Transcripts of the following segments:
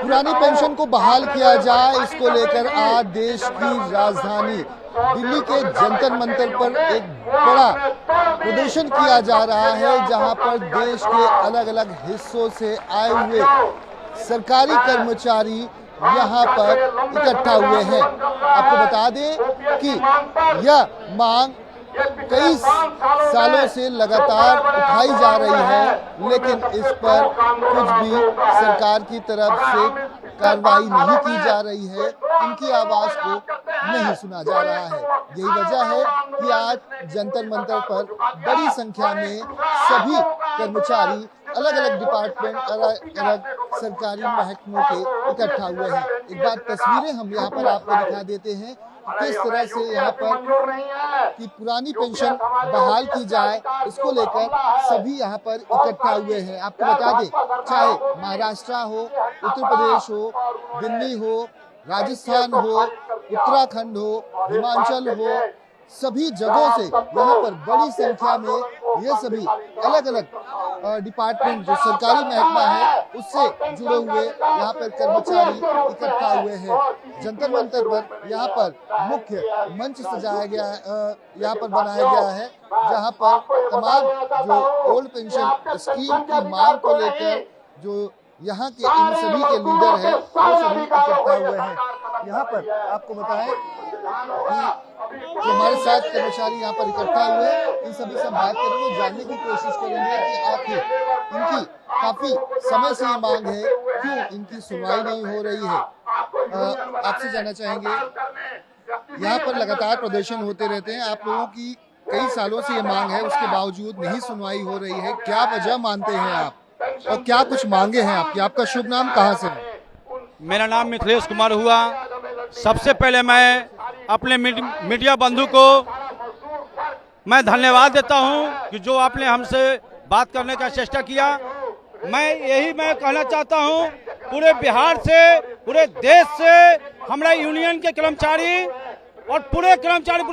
पुरानी पेंशन को बहाल किया जाए, इसको लेकर आज देश की राजधानी दिल्ली के जंतर मंतर पर एक बड़ा प्रदर्शन किया जा रहा है, जहां पर देश के अलग अलग हिस्सों से आए हुए सरकारी कर्मचारी यहां पर इकट्ठा हुए हैं। आपको बता दें कि यह मांग कई सालों से लगातार उठाई जा रही है, लेकिन इस पर कुछ भी सरकार की तरफ से कार्रवाई नहीं की जा रही है, इनकी आवाज को नहीं सुना जा रहा है। यही वजह है कि आज जंतर मंतर पर बड़ी संख्या में सभी कर्मचारी अलग अलग डिपार्टमेंट, अलग अलग सरकारी महकमों के इकट्ठा हुए हैं। एक बार तस्वीरें हम यहाँ पर आपको दिखा देते हैं किस तरह से यहाँ पर कि पुरानी पेंशन बहाल की जाए, इसको लेकर सभी यहाँ पर इकट्ठा हुए हैं। आपको बता दें, चाहे महाराष्ट्र हो, उत्तर प्रदेश हो, दिल्ली हो, राजस्थान हो, उत्तराखंड हो, हिमाचल हो, सभी जगहों से यहाँ पर बड़ी संख्या में ये सभी अलग अलग डिपार्टमेंट जो सरकारी महकमा है उससे जुड़े हुए यहाँ पर कर्मचारी इकट्ठा हुए हैं। जंतर मंतर पर यहाँ पर मुख्य मंच सजाया गया है, यहाँ पर बनाया गया है, जहाँ पर तमाम जो ओल्ड पेंशन स्कीम की मांग को लेकर जो यहाँ के इन सभी के लीडर हैं वो सभी इकट्ठा हुए हैं। यहाँ पर आपको बताएं कि जो हमारे साथ कर्मचारी यहाँ पर इकट्ठा हुए हैं, इन सभी से बात करेंगे, जानने की कोशिश करेंगे कि आखिर इनकी काफी समय से ये मांग है, क्यों इनकी सुनवाई नहीं हो रही है। आपसे जानना चाहेंगे, यहाँ पर लगातार प्रदर्शन होते रहते हैं, आप लोगों की कई सालों से ये मांग है, उसके बावजूद नहीं सुनवाई हो रही है, क्या वजह मानते हैं आप और क्या कुछ मांगे हैं आपकी? आपका शुभ नाम, कहाँ से है? मेरा नाम मिथिलेश कुमार हुआ। सबसे पहले मैं अपने मीडिया बंधु को मैं धन्यवाद देता हूं कि जो आपने हमसे बात करने का चेष्टा किया। मैं कहना चाहता हूं, पूरे बिहार से, पूरे देश से हमारे यूनियन के कर्मचारी और पूरे कर्मचारी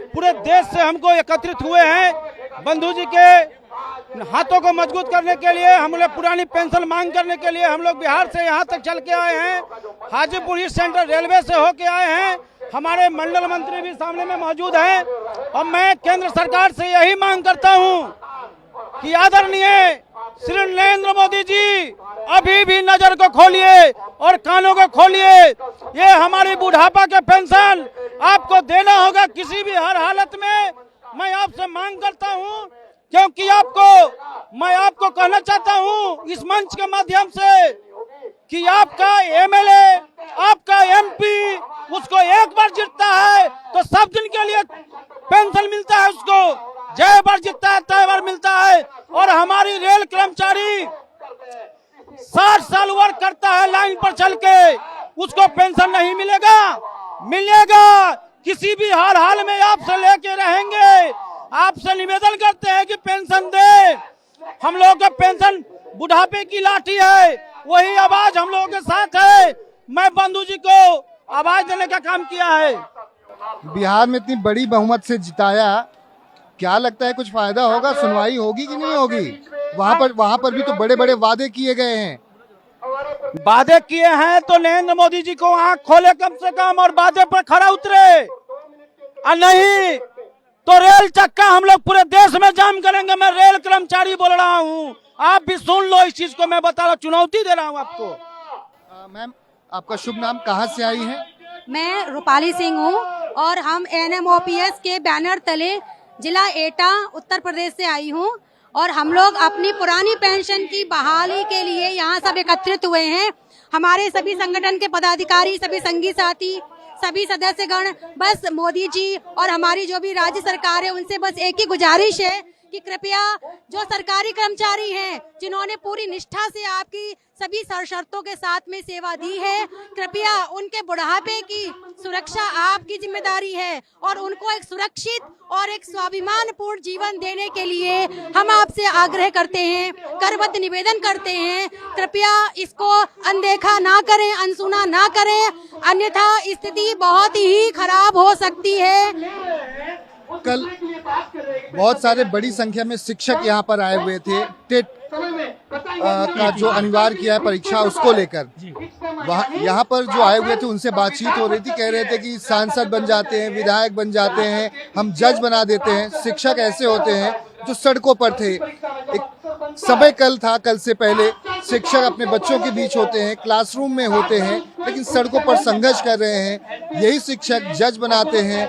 पूरे देश से हमको एकत्रित हुए हैं। बंधु जी के हाथों को मजबूत करने के लिए, हम लोग पुरानी पेंशन मांग करने के लिए हम लोग बिहार से यहाँ तक चल के आए हैं। हाजीपुर ईस्ट सेंट्रल रेलवे से होके आए हैं। हमारे मंडल मंत्री भी सामने में मौजूद हैं और मैं केंद्र सरकार से यही मांग करता हूँ कि आदरणीय श्री नरेंद्र मोदी जी अभी भी नजर को खोलिए और कानों को खोलिए। ये हमारी बुढ़ापा के पेंशन आपको देना होगा किसी भी हर हालत में। मैं आपसे मांग करता हूँ, क्योंकि मैं आपको कहना चाहता हूँ इस मंच के माध्यम से कि आपका एमएलए, आपका एमपी उसको एक बार जीतता है तो सब दिन के लिए पेंशन मिलता है, उसको जय बार जीतता है तय बार मिलता है। और हमारी रेल कर्मचारी 60 साल वर्क करता है लाइन पर चल के, उसको पेंशन नहीं मिलेगा किसी भी हर हाल में आपसे लेके रहेंगे। आपसे निवेदन करते हैं कि पेंशन दे। हम लोग का पेंशन बुढ़ापे की लाठी है, वही आवाज हम लोगों के साथ है। मैं बंधु जी को आवाज देने का काम किया है। बिहार में इतनी बड़ी बहुमत से जिताया, क्या लगता है कुछ फायदा होगा, सुनवाई होगी कि नहीं होगी? वहाँ पर भी तो बड़े बड़े वादे किए गए हैं। वादे किए हैं तो नरेंद्र मोदी जी को आंख खोले कम से कम और वादे पर खरा उतरे, और नहीं तो रेल चक्का हम लोग पूरे देश में जाम करेंगे। मैं रेल कर्मचारी बोल रहा हूँ, आप भी सुन लो इस चीज को, मैं बता रहा हूँ, चुनौती दे रहा हूँ आपको। मैम, आपका शुभ नाम, कहाँ से आई है? मैं रूपाली सिंह हूँ और हम NMOPS के बैनर तले जिला एटा उत्तर प्रदेश से आई हूँ। और हम लोग अपनी पुरानी पेंशन की बहाली के लिए यहाँ सब एकत्रित हुए हैं। हमारे सभी संगठन के पदाधिकारी, सभी संगी साथी, सभी सदस्यगण, बस मोदी जी और हमारी जो भी राज्य सरकार है उनसे बस एक ही गुजारिश है कि कृपया जो सरकारी कर्मचारी हैं जिन्होंने पूरी निष्ठा से आपकी सभी शर्तों के साथ में सेवा दी है, कृपया उनके बुढ़ापे की सुरक्षा आपकी जिम्मेदारी है और उनको एक सुरक्षित और एक स्वाभिमानपूर्ण जीवन देने के लिए हम आपसे आग्रह करते हैं, करबद्ध निवेदन करते हैं, कृपया इसको अनदेखा ना करें, अनसुना ना करें, अन्यथा स्थिति बहुत ही खराब हो सकती है। कल बहुत सारे बड़ी संख्या में शिक्षक यहाँ पर आए हुए थे। टेट का जो अनिवार्य किया है परीक्षा उसको लेकर, वहाँ यहाँ पर जो आए हुए थे उनसे बातचीत हो रही थी। कह रहे थे कि सांसद बन जाते हैं, विधायक बन जाते हैं, हम जज बना देते हैं। शिक्षक ऐसे होते हैं जो सड़कों पर थे। एक समय कल से पहले शिक्षक अपने बच्चों के बीच होते हैं, क्लासरूम में होते हैं, लेकिन सड़कों पर संघर्ष कर रहे हैं। यही शिक्षक जज बनाते हैं,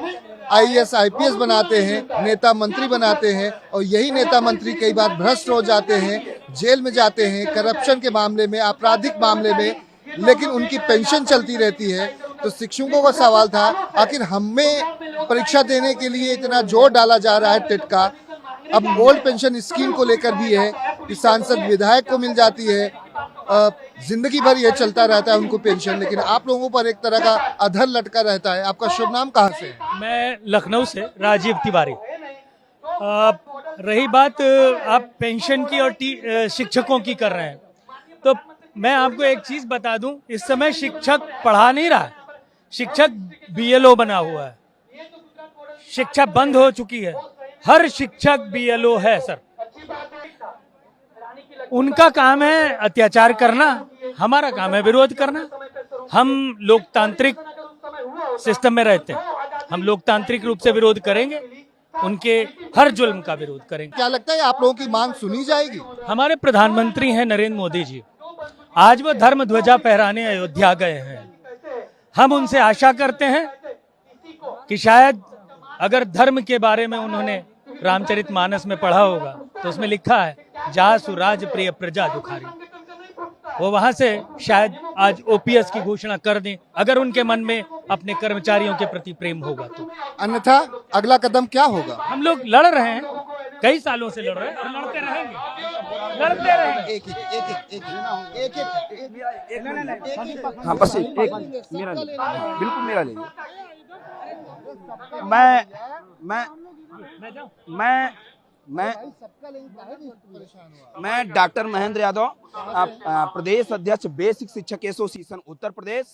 IAS IPS बनाते हैं, नेता मंत्री बनाते हैं, और यही नेता मंत्री कई बार भ्रष्ट हो जाते हैं, जेल में जाते हैं करप्शन के मामले में, आपराधिक मामले में, लेकिन उनकी पेंशन चलती रहती है। तो शिक्षकों का सवाल था, आखिर हमें परीक्षा देने के लिए इतना जोर डाला जा रहा है टेट का। अब ओल्ड पेंशन स्कीम को लेकर भी है कि सांसद विधायक को मिल जाती है, जिंदगी भर ये चलता रहता है उनको पेंशन, लेकिन आप लोगों पर एक तरह का अधर लटका रहता है। आपका शुभ नाम कहाँ से है? मैं लखनऊ से राजीव तिवारी। रही बात आप पेंशन की और शिक्षकों की कर रहे हैं, तो मैं आपको एक चीज बता दूं, इस समय शिक्षक पढ़ा नहीं रहा है, शिक्षक BLO बना हुआ है। शिक्षा बंद हो चुकी है, हर शिक्षक BLO है सर। उनका काम है अत्याचार करना, हमारा काम है विरोध करना। हम लोकतांत्रिक सिस्टम में रहते हैं, हम लोकतांत्रिक रूप से विरोध करेंगे, उनके हर जुल्म का विरोध करेंगे। क्या लगता है आप लोगों की मांग सुनी जाएगी? हमारे प्रधानमंत्री हैं नरेंद्र मोदी जी, आज वो धर्म ध्वजा फहराने अयोध्या गए हैं। हम उनसे आशा करते हैं कि शायद अगर धर्म के बारे में उन्होंने रामचरितमानस में पढ़ा होगा तो उसमें लिखा है, जासु राज प्रिय प्रजा दुखारी। वो वहां से शायद आज OPS की घोषणा कर दें, अगर उनके मन में अपने कर्मचारियों के प्रति प्रेम होगा तो। अन्यथा अगला कदम क्या होगा? हम लोग लड़ रहे हैं, कई सालों से लड़ रहे हैं और लड़ते रहेंगे, लड़ते रहेंगे। हाँ बस एक मेरा बिल्कुल मेरा ले। मैं डॉक्टर महेंद्र यादव, प्रदेश अध्यक्ष बेसिक शिक्षक एसोसिएशन उत्तर प्रदेश।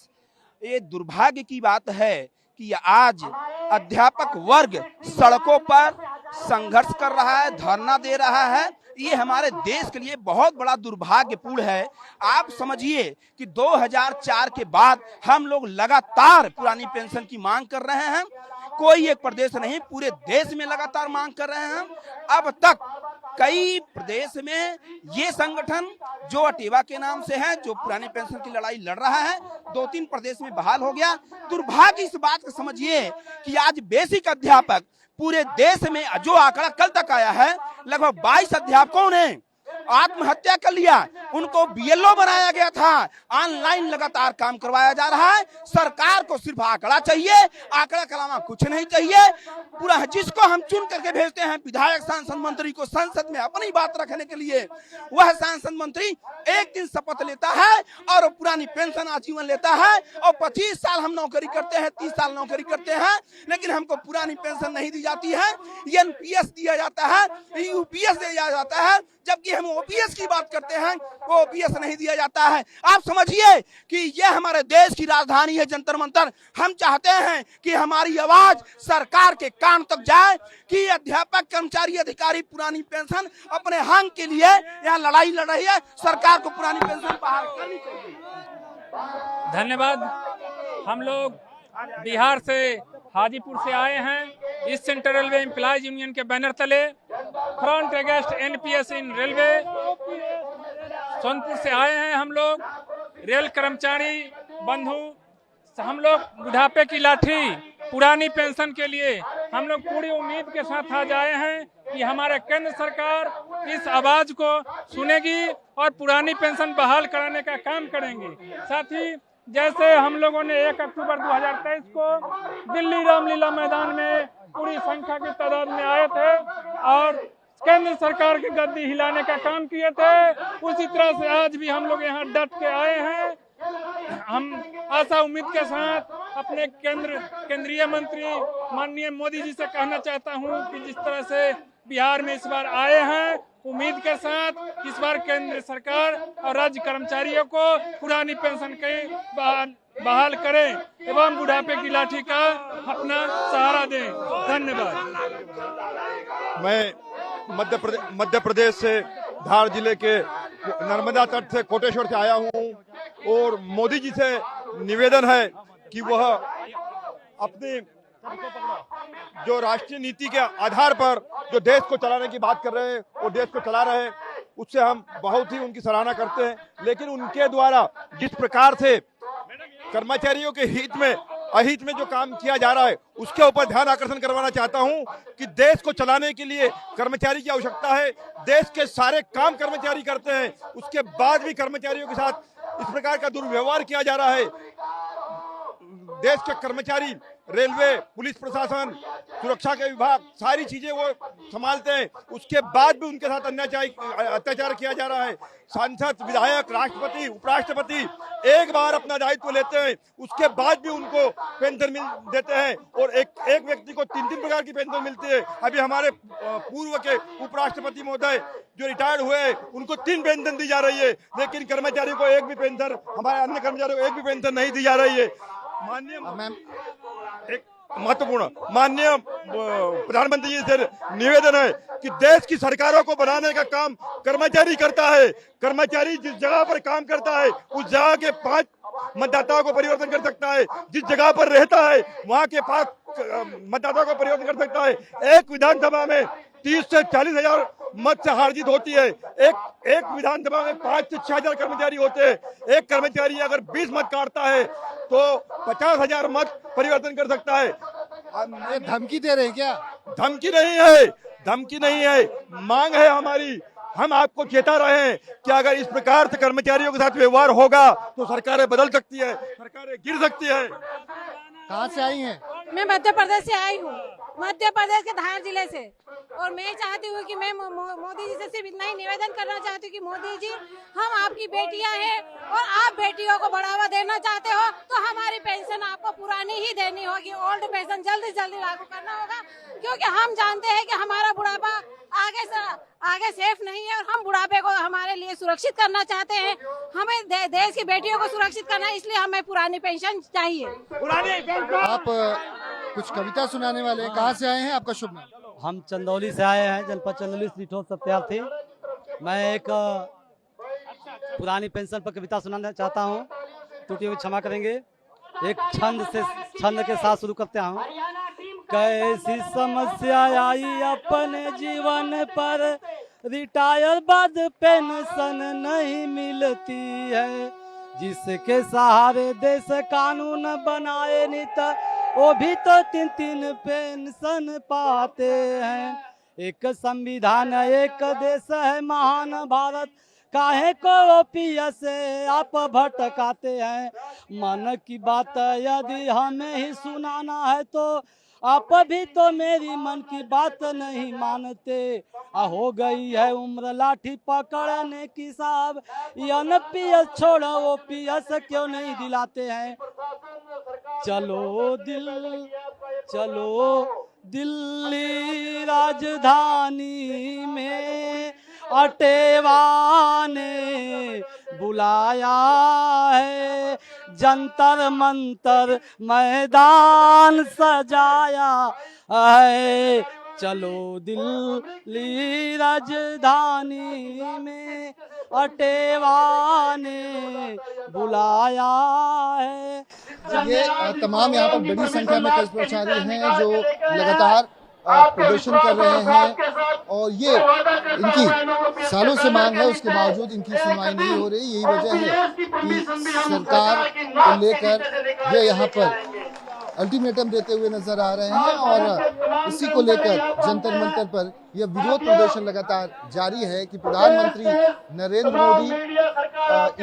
ये दुर्भाग्य की बात है कि आज अध्यापक वर्ग सड़कों पर संघर्ष कर रहा है, धरना दे रहा है। ये हमारे देश के लिए बहुत बड़ा दुर्भाग्यपूर्ण है। आप समझिए कि 2004 के बाद हम लोग लगातार पुरानी पेंशन की मांग कर रहे हैं। कोई एक प्रदेश नहीं, पूरे देश में लगातार मांग कर रहे हैं। अब तक कई प्रदेश में ये संगठन जो अटेवा के नाम से है, जो पुरानी पेंशन की लड़ाई लड़ रहा है, 2-3 प्रदेश में बहाल हो गया। दुर्भाग्य इस बात को समझिए कि आज बेसिक अध्यापक पूरे देश में, जो आंकड़ा कल तक आया है, लगभग 22 अध्यापकों ने आत्महत्या कर लिया। उनको BLO बनाया गया था, ऑनलाइन लगातार काम करवाया जा रहा है। सरकार को सिर्फ आंकड़ा चाहिए, आंकड़ा के अलावा कुछ नहीं चाहिए। पूरा जिसको हम चुन करके भेजते हैं विधायक सांसद मंत्री को संसद में अपनी बात रखने के लिए, वह सांसद मंत्री एक दिन शपथ लेता है और पुरानी पेंशन आजीवन लेता है, और 25 साल हम नौकरी करते हैं, 30 साल नौकरी करते हैं, लेकिन हमको पुरानी पेंशन नहीं दी जाती है। NPS दिया जाता है, UPS दिया जाता है, जबकि हम OPS की बात करते हैं, वो OPS नहीं दिया जाता है। आप समझिए कि यह हमारे देश की राजधानी है जंतर मंतर। हम चाहते हैं कि हमारी आवाज सरकार के कान तक जाए कि अध्यापक, कर्मचारी, अधिकारी पुरानी पेंशन अपने हक के लिए यहाँ लड़ाई लड़ रही है। सरकार को पुरानी पेंशन बहाल करनी चाहिए। धन्यवाद। हम लोग बिहार से, हाजीपुर से आए हैं। इस सेंट्रल रेलवे एम्प्लॉयज यूनियन के बैनर तले फ्रंट अगेंस्ट NPS इन रेलवे, सोनपुर से आए हैं हम लोग। रेल कर्मचारी बंधु, हम लोग बुढ़ापे की लाठी, पुरानी पेंशन के लिए हम लोग पूरी उम्मीद के साथ आज आए हैं कि हमारे केंद्र सरकार इस आवाज को सुनेगी और पुरानी पेंशन बहाल कराने का काम करेंगे। साथ ही जैसे हम लोगों ने 1 अक्टूबर 2023 को दिल्ली रामलीला मैदान में पूरी संख्या की तादाद में आए थे और केंद्र सरकार की गद्दी हिलाने का काम किए थे, उसी तरह से आज भी हम लोग यहाँ डट के आए हैं। हम आशा उम्मीद के साथ अपने केंद्रीय मंत्री माननीय मोदी जी से कहना चाहता हूँ कि जिस तरह से बिहार में इस बार आए हैं, उम्मीद के साथ इस बार केंद्र सरकार और राज्य कर्मचारियों को पुरानी पेंशन के बहाल करें एवं बुढ़ापे की लाठी का अपना सहारा दें। धन्यवाद। मैं मध्य प्रदेश से धार जिले के नर्मदा तट से कोटेश्वर से आया हूं और मोदी जी से निवेदन है कि वह अपनी जो राष्ट्रीय नीति के आधार पर जो देश को चलाने की बात कर रहे हैं वो देश को चला रहे हैं, उससे हम बहुत ही उनकी सराहना करते हैं। लेकिन उनके द्वारा जिस प्रकार से कर्मचारियों के हित में अहित में जो काम किया जा रहा है उसके ऊपर ध्यान आकर्षण करवाना चाहता हूं कि देश को चलाने के लिए कर्मचारी की आवश्यकता है। देश के सारे काम कर्मचारी करते हैं, उसके बाद भी कर्मचारियों के साथ इस प्रकार का दुर्व्यवहार किया जा रहा है। देश के कर्मचारी रेलवे, पुलिस प्रशासन, सुरक्षा के विभाग सारी चीजें वो संभालते हैं, उसके बाद भी उनके साथ अत्याचार किया जा रहा है। सांसद, विधायक, राष्ट्रपति, उपराष्ट्रपति एक बार अपना दायित्व लेते हैं, उसके बाद भी उनको पेंशन देते हैं और एक व्यक्ति को 3 प्रकार की पेंशन मिलती है। अभी हमारे पूर्व के उपराष्ट्रपति महोदय जो रिटायर्ड हुए उनको 3 पेंशन दी जा रही है, लेकिन कर्मचारियों को एक भी पेंशन, हमारे अन्य कर्मचारियों को एक भी पेंशन नहीं दी जा रही है। एक महत्वपूर्ण माननीय प्रधानमंत्री जी से निवेदन है कि देश की सरकारों को बनाने का काम कर्मचारी करता है। कर्मचारी जिस जगह पर काम करता है उस जगह के 5 मतदाताओं को परिवर्तन कर सकता है, जिस जगह पर रहता है वहां के 5 मतदाताओं को परिवर्तन कर सकता है। एक विधानसभा में 30 से 40 हजार मत से हार जीत होती है। एक विधानसभा में 5 से 6 हजार कर्मचारी होते हैं। एक कर्मचारी अगर 20 मत काटता है तो 50,000 मत परिवर्तन कर सकता है। ये धमकी दे रहे हैं क्या? धमकी नहीं है, धमकी नहीं है, मांग है हमारी। हम आपको चेता रहे हैं कि अगर इस प्रकार से कर्मचारियों के साथ व्यवहार होगा तो सरकारें बदल सकती है, सरकारें गिर सकती है। कहाँ से आई हैं? मैं मध्य प्रदेश से आई हूँ, मध्य प्रदेश के धार जिले से। और मैं चाहती हूँ कि मैं मोदी जी से सिर्फ इतना ही निवेदन करना चाहती हूँ कि मोदी जी, हम आपकी बेटियां हैं और आप बेटियों को बढ़ावा देना चाहते हो तो हमारी पेंशन आपको पुरानी ही देनी होगी। ओल्ड पेंशन जल्दी से जल्दी लागू करना होगा, क्योंकि हम जानते हैं कि हमारा बुढ़ापा आगे सेफ नहीं है और हम बुढ़ापे को हमारे लिए सुरक्षित करना चाहते हैं। हमें देश की बेटियों को सुरक्षित करना है, इसलिए हमें पुरानी पेंशन चाहिए। आप कुछ कविता सुनाने वाले हैं, कहाँ से आए हैं? आपका शुभ नाम? हम चंदौली से आए हैं, जनपद चंदौली, श्रीठोर सत्यार्थी। मैं एक पुरानी पेंशन पर कविता सुनाना चाहता हूँ, त्रुटियों की क्षमा करेंगे। एक छंद के साथ शुरू करते हैं। कैसी समस्या आई अपने जीवन पर, रिटायर बाद पेंशन नहीं मिलती है। जिसके सहारे देश कानून बनाए नित, वो भी तो 3 पेंशन पाते हैं। एक संविधान एक देश है महान भारत, काहे को ओपीएस से आप भटकाते हैं। मन की बात यदि हमें ही सुनाना है तो आप भी तो मेरी मन की बात नहीं मानते। हो गई है उम्र लाठी पकड़ने की साहब, एनपीएस छोड़ो ओपीएस क्यों नहीं दिलाते हैं। चलो दिल्ली राजधानी में अटेवा ने बुलाया है, जंतर मंतर मैदान सजाया है। चलो दिल्ली राजधानी में अटेवा ने बुलाया है। ये तमाम यहाँ पर बड़ी संख्या में कर्मचारी हैं जो लगातार प्रदर्शन कर रहे हैं और ये इनकी सालों से मांग है, उसके बावजूद इनकी सुनवाई नहीं हो रही। यही वजह है कि सरकार को लेकर ये यहाँ पर अल्टीमेटम देते हुए नजर आ रहे हैं और इसी को लेकर जंतर मंतर पर यह विरोध प्रदर्शन लगातार जारी है कि प्रधानमंत्री नरेंद्र मोदी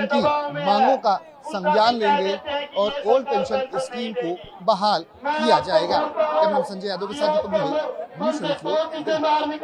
इनकी मांगों का संज्ञान लेंगे और ओल्ड पेंशन स्कीम को बहाल किया जाएगा। कैमरामैन संजय यादव के साथ दीपक दुबे, न्यूज़ 24।